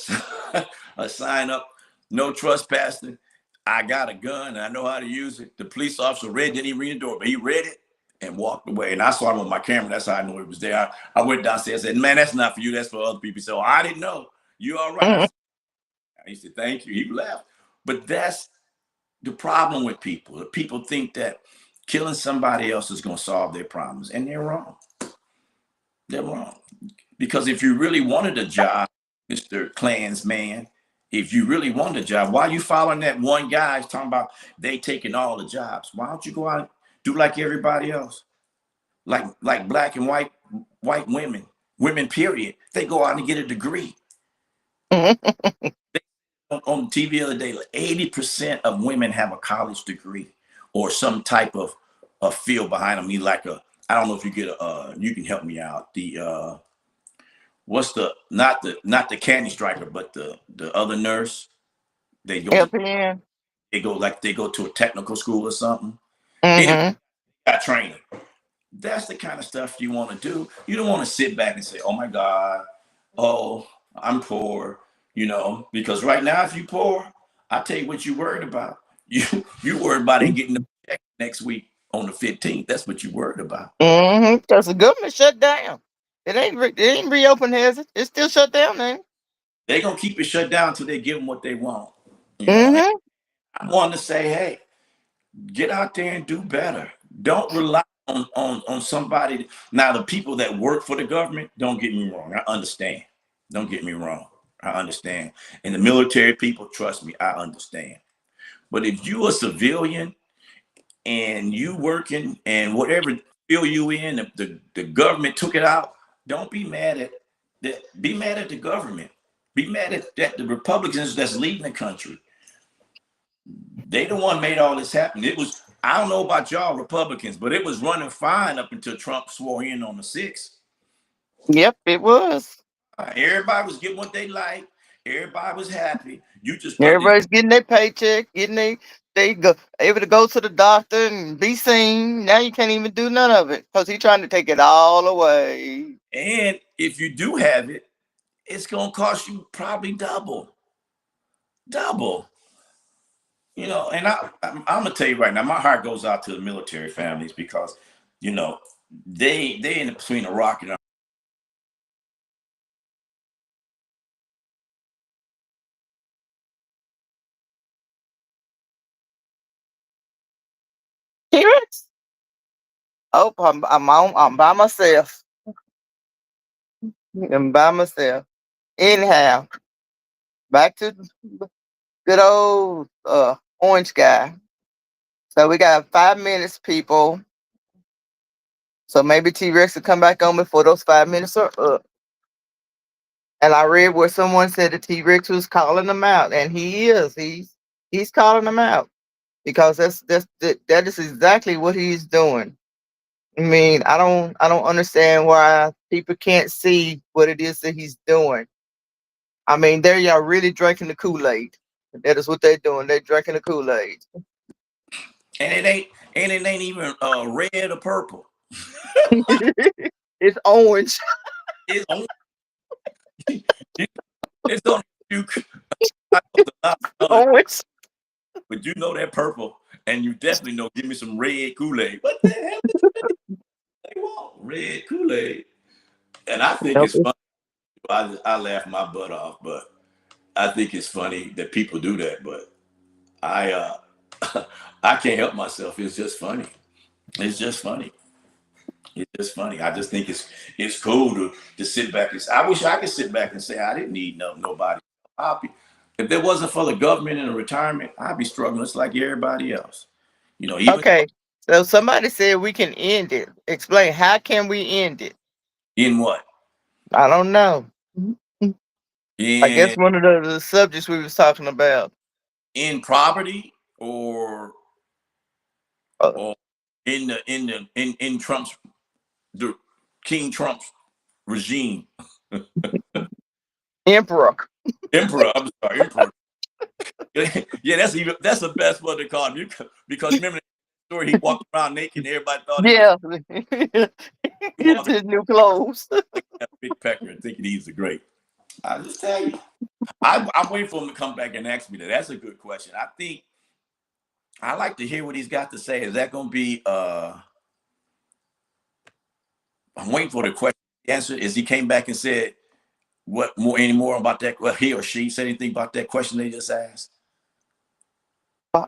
a sign up, no trespassing. I got a gun and I know how to use it. The police officer read, didn't even read the door, but he read it and walked away. And I saw him on my camera. That's how I knew it was there. I went downstairs and said, man, that's not for you. That's for other people. So I didn't know. You all right? He said, thank you. He left. But that's the problem with people. People think that killing somebody else is going to solve their problems. And they're wrong. They're wrong. Because if you really wanted a job, Mr. Klansman, if you really wanted a job, why are you following that one guy talking about they taking all the jobs? Why don't you go out and do like everybody else? Like black and white women, period. They go out and get a degree. On TV the other day, like 80% of women have a college degree or some type of a field behind them. Like I don't know if you get you can help me out. The what's the not the candy striker, but the other nurse. They go to LPN. they go to a technical school or something. Anyway, Mm-hmm. got training. That's the kind of stuff you want to do. You don't want to sit back and say, "Oh my God, oh I'm poor," because right now if you poor, I tell you what you worried about. You worried about it getting the check next week on the 15th. That's what you worried about. Mm-hmm. Because the government shut down. It ain't reopened, has it? It's still shut down, man. They're gonna keep it shut down until they give them what they want. And Mm-hmm. I want to say, hey, get out there and do better. Don't rely on somebody. Now, the people that work for the government, don't get me wrong. I understand. Don't get me wrong. I understand. And the military people, trust me, I understand. But if you a civilian and you working and whatever field you in, the government took it out, don't be mad at that. Be mad at the government. Be mad at that the Republicans that's leading the country. They the one made all this happen. It was, I don't know about y'all Republicans, but it was running fine up until Trump swore in on the 6th. Yep, it was. Everybody was getting what they like. Everybody was happy. You just thought this, Everybody's getting their paycheck, getting they go able to go to the doctor and be seen. Now you can't even do none of it because he's trying to take it all away. and if you do have it, it's gonna cost you probably double. Double. And I'm gonna tell you right now, my heart goes out to the military families because, you know, they in between a rock and a T-Rex? Oh, I'm by myself. I'm by myself. Anyhow, back to good old orange guy. So we got 5 minutes, people. So maybe T Rex will come back on before those 5 minutes are up. And I read where someone said that T Rex was calling them out, and he is. He's calling them out because that is exactly what he's doing. I mean, I don't understand why people can't see what it is that he's doing. I mean, they're y'all really drinking the Kool-Aid. That is what they're doing. They're drinking the Kool-Aid. And it ain't even red or purple. It's orange. It's only it's only you. I know a lot of colors, Orange. but you know that purple, and you definitely know. Give me some red Kool-Aid. What the hell is they want? Red Kool-Aid, and I think Nope. it's funny. I laugh my butt off, but I think it's funny that people do that. But I I can't help myself. It's just funny. It's just funny. It's just funny. I just think it's cool to sit back and I wish I could sit back and say I didn't need nobody. If there wasn't for the government and the retirement, I'd be struggling just like everybody else. Even Okay. So somebody said we can end it. Explain, how can we end it? in what? I don't know. I guess In one of the subjects we was talking about. in property or Uh, or in Trump's the King Trump's regime. Emperor. Emperor, I'm sorry, Emperor. Yeah, that's the best one to call him. Because remember the story, he walked around naked and everybody thought Yeah. he It's was his new clothes. a big pecker and thinking he's the great. I just tell you. I'm waiting for him to come back and ask me that. That's a good question. I think I like to hear what he's got to say. Is that gonna be I'm waiting for the question answer. Is he came back and said any more about that? Well, he or she said anything about that question they just asked?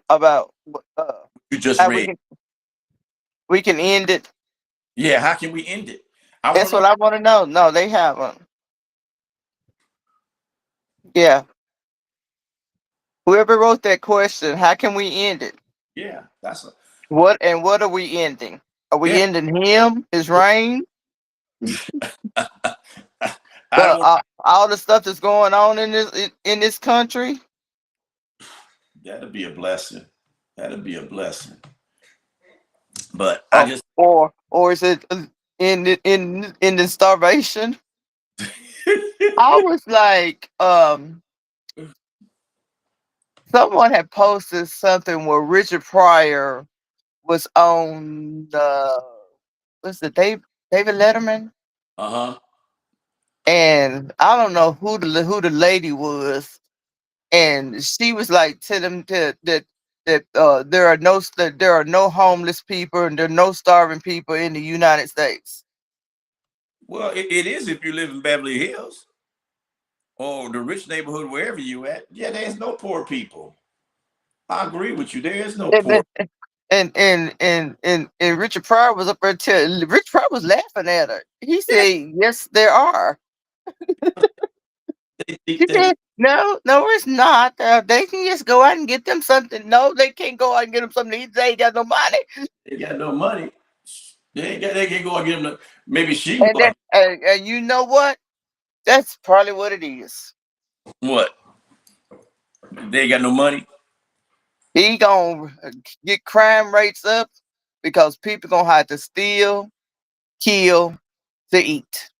About You just how read. we can end it. Yeah, how can we end it? I want That's to know. what I want to know. No, they haven't. Yeah. Whoever wrote that question, how can we end it? Yeah, that's a What are we ending? Are we yeah. ending him, his reign? I don't want All the stuff that's going on in this country? that'd be a blessing. That'd be a blessing. But I Oh, just or is it in the starvation? I was like, someone had posted something where Richard Pryor was on what's the David Letterman, uh-huh. and I don't know who the lady was, and she was like to them that there are no homeless people and there are no starving people in the United States. Well, it is if you live in Beverly Hills or the rich neighborhood, wherever you at. Yeah, there's no poor people. I agree with you. There is no And poor. and Richard Pryor was up there Richard Pryor was laughing at her. He said, "Yes, there are." She They- said, "No, no, it's not. They can just go out and get them something. No, they can't go out and get them something to eat. They ain't got no money." they got no money. They can't go and get them. Maybe she can And go then, out. and you know what? That's probably what it is. What? They ain't got no money. He gonna get crime rates up because people gonna have to steal, kill to eat.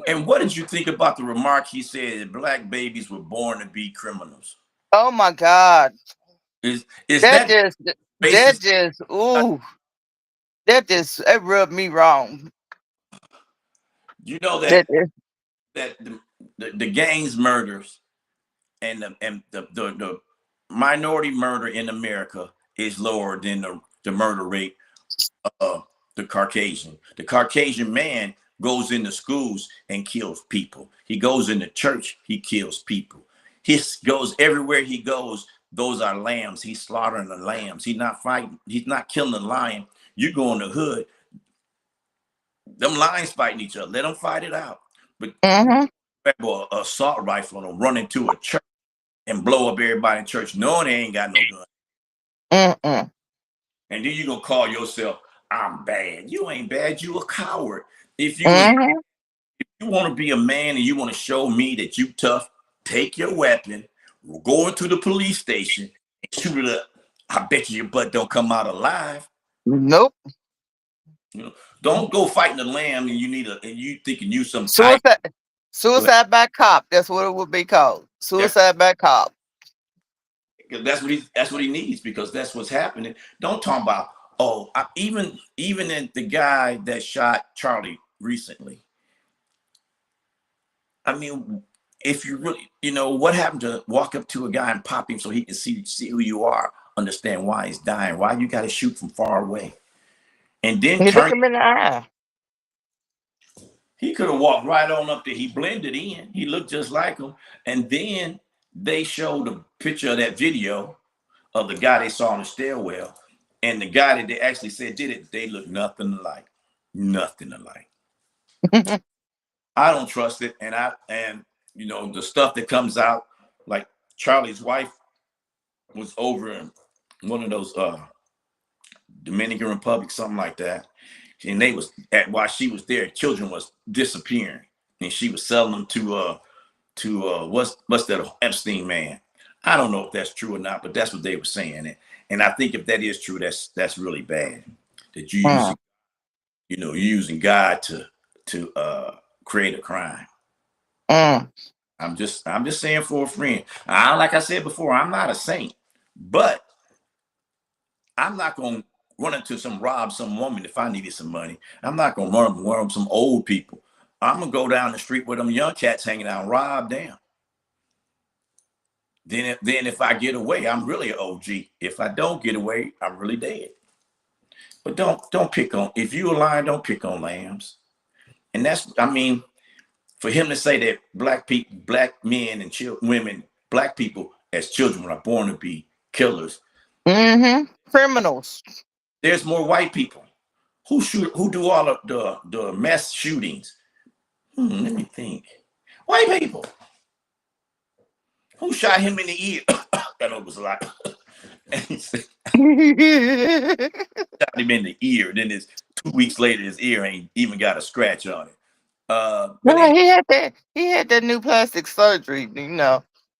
And what did you think about the remark he said that black babies were born to be criminals? Oh my God, Is that that just that racist? just ooh, that rubbed me wrong. You know That that the gangs murders and the minority murder in America is lower than the murder rate of the Caucasian. The Caucasian man goes into schools and kills people. He goes into church, he kills people. He goes everywhere he goes. Those are lambs. He's slaughtering the lambs. He's not fighting. He's not killing the lion. You go in the hood. Them lions fighting each other. Let them fight it out. But mm-hmm, grab a assault rifle and run into a church and blow up everybody in church, knowing they ain't got no gun. mm-mm, And then you gonna call yourself, I'm bad. You ain't bad. You a coward. If you was mm-hmm. you want to be a man and you want to show me that you tough, take your weapon, go into the police station and shoot it up. I bet you your butt don't come out alive. Nope. You know, don't go fighting the lamb and you thinking you some tiger. Suicide. Suicide by cop. That's what it would be called. Suicide by cop. That's what he needs, because that's what's happening. Don't talk about, oh, even in the guy that shot Charlie recently. I mean, if you really, what happened to walk up to a guy and pop him so he can see who you are, understand why he's dying, why you got to shoot from far away, and then You look turn. him in the eye. He could have walked right on up there. He blended in. He looked just like him. And then they showed a picture of that video of the guy they saw in the stairwell, and the guy that they actually said did it. They look nothing alike. Nothing alike. I don't trust it. And the stuff that comes out, like Charlie's wife was over in one of those Dominican Republic, something like that. And they was while she was there, children was disappearing, and she was selling them to what's that Epstein man. I don't know if that's true or not, but that's what they were saying. And I think if that is true, that's really bad. That you're using God to create a crime. I'm just saying for a friend. Like I said before, I'm not a saint, but I'm not going to run into rob some woman if I needed some money. I'm not going to run some old people. I'm going to go down the street with them young cats hanging out and rob them. Then if I get away, I'm really an OG. If I don't get away, I'm really dead. But don't pick on, if you a lion, don't pick on lambs. And for him to say that black men and women, black people as children are born to be killers. Criminals. There's more white people who do all of the mass shootings. Let me think. White people. Who shot him in the ear? I know it was a lot. And he said, shot him in the ear. Then 2 weeks later, his ear ain't even got a scratch on it. But he had that new plastic surgery,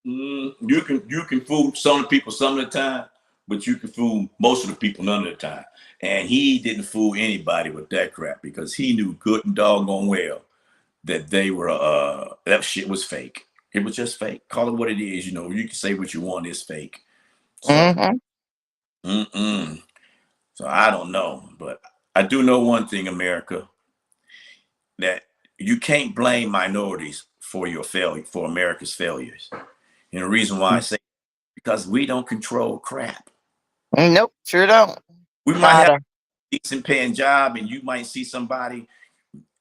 You can fool some of the people some of the time, but you can fool most of the people none of the time. And he didn't fool anybody with that crap, because he knew good and doggone well that they were that shit was fake. It was just fake. Call it what it is. You can say what you want. It's fake. So, so I don't know, but I do know one thing, America, that you can't blame minorities for your failure, for America's failures. And the reason why I say, because we don't control crap. Nope, sure don't. We might have a decent paying job, and you might see somebody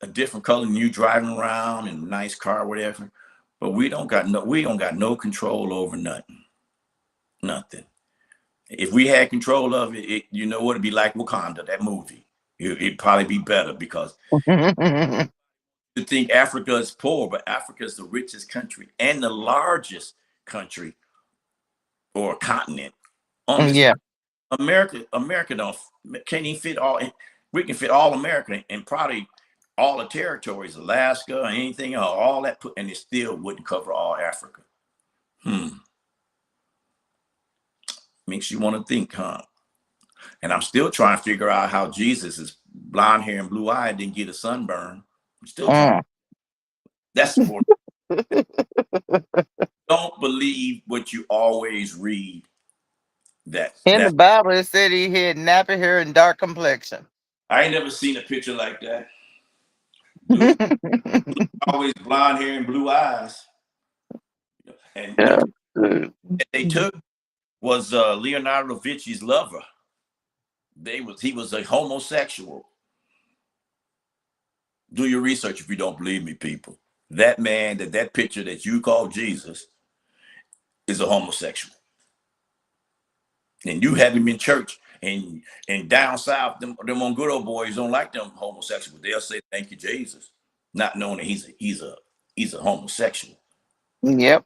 a different color than you driving around in a nice car, whatever. But we don't got no control over nothing. Nothing. If we had control of it, it'd be like Wakanda, that movie. It'd probably be better, because you think Africa is poor, but Africa is the richest country and the largest country or continent on this. Yeah. America can't even fit all. We can fit all America and probably all the territories, Alaska, anything, all that, and it still wouldn't cover all Africa. Makes you want to think, huh? And I'm still trying to figure out how Jesus is blonde hair and blue eye didn't get a sunburn. I'm still trying. That's for don't believe what you always read. In the Bible, it said he had nappy hair and dark complexion. I ain't never seen a picture like that. Dude, always blonde hair and blue eyes. And what they took was Leonardo da Vinci's lover. He was a homosexual. Do your research if you don't believe me, people. That man, that picture that you call Jesus is a homosexual. And you have him in church, and down south, them on good old boys don't like them homosexuals. They'll say, "Thank you, Jesus," not knowing that he's a homosexual. Yep.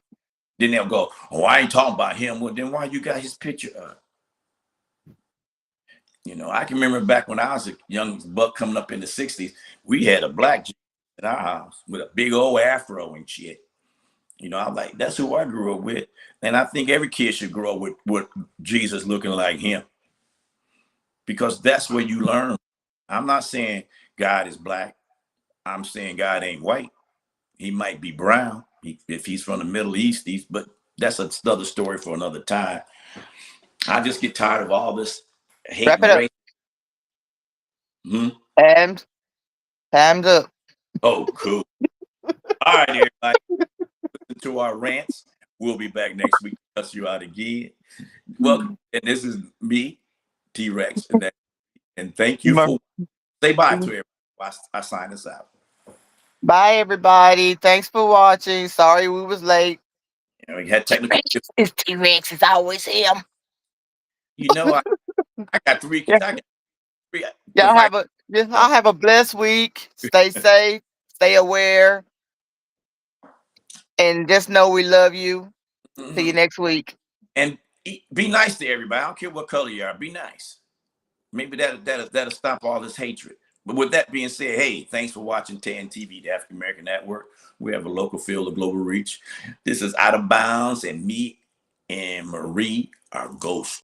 Then they'll go, "Oh, I ain't talking about him." Well, then why you got his picture up? I can remember back when I was a young buck coming up in the 60s, we had a black Jesus in our house with a big old afro and shit. I'm like, that's who I grew up with. And I think every kid should grow up with Jesus looking like him, because that's where you learn. I'm not saying God is black. I'm saying God ain't white. He might be brown if he's from the Middle East. But that's another story for another time. I just get tired of all this hate Wrap it and up. race. Hmm? And time's up. Oh, cool. All right, everybody. Listen to our rants. We'll be back next week to cuss you out again. Welcome. And this is me, T-Rex. And thank you for say bye to everybody. I sign us out. Bye, everybody. Thanks for watching. Sorry we was late. You know, we had technical. It's T-Rex. It's always him. You know, I got three. Yeah. I got three. Y'all have a blessed week. Stay safe. Stay aware. And just know we love you. See you next week. And be nice to everybody. I don't care what color you are. Be nice. Maybe that'll stop all this hatred. But with that being said, hey, thanks for watching TAN TV, the African American Network. We have a local feel, a global reach. This is Out of Bounds, and me and Marie are ghosts.